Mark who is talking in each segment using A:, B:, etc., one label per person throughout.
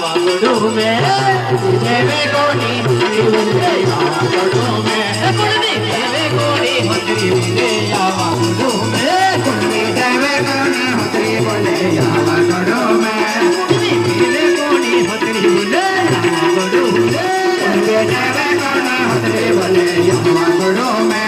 A: वागड़ू में देवे कोनी बोले वागड़ू में कुंडी देवे कोनी होतरी बोले वागड़ू में कुंडी देवे कोनी होतरी बोले वागड़ू में कुंडी देवे कोनी होतरी बोले वागड़ू में कुंडी देवे कोनी होतरी बोले वागड़ू में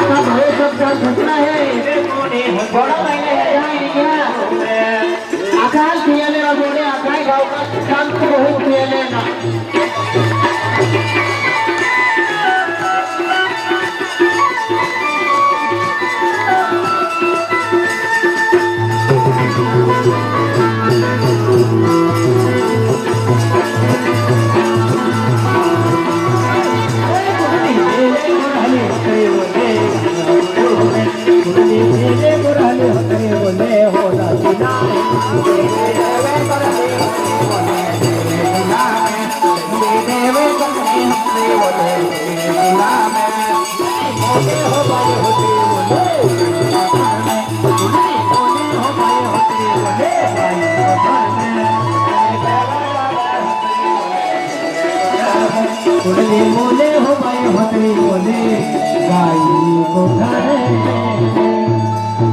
A: घटना है बड़ा महीने आकाश पियले और बोले आकाश गाँव का काम तो बहुत पियले ना बोले हो भाई होतरी बोले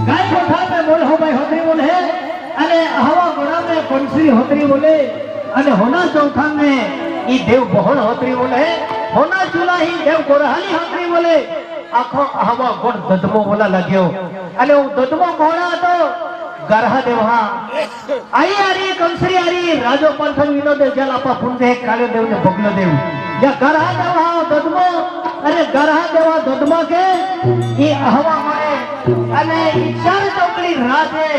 A: गाय कोठा में बोल हो भाई होतरी बोले अरे हवा गोड़ा में पंसरी होतरी बोले अरे होना चौथान में ये देव बहन होतरी बोले होना चूल्हा ही देव गोरहाली होतरी बोले आखो हवा गोड़ ददमो बोला लग्यो अरे वो ददमो घोड़ा तो गरहा देवा आई आरी कंसरी आरी राजो पंथन विनोद जल आपा पुंदे काले देव ने बगलो देव या गरहा देवा ददमो अरे गरहा देवा ददमा के ये हवा मारे अने इच्छार चौकड़ी राजे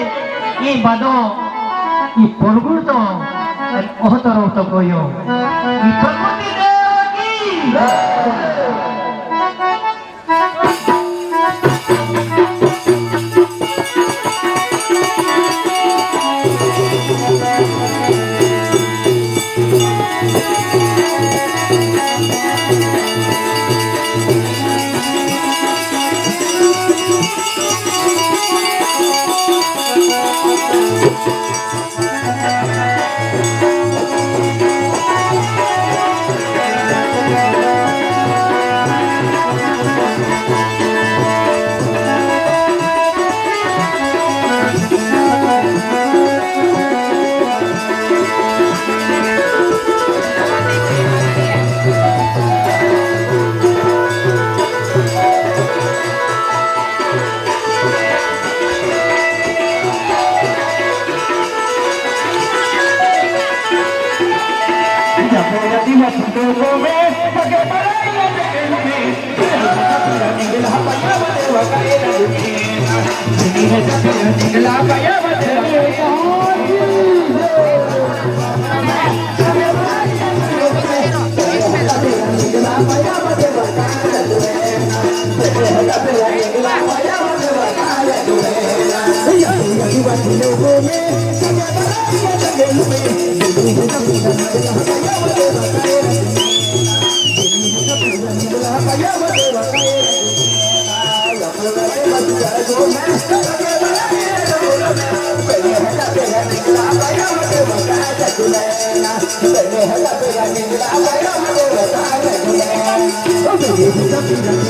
A: ये बनो ये पुरगुड़ तो ओहतरो तो कोयो ये प्रकृति देव की
B: Thank you.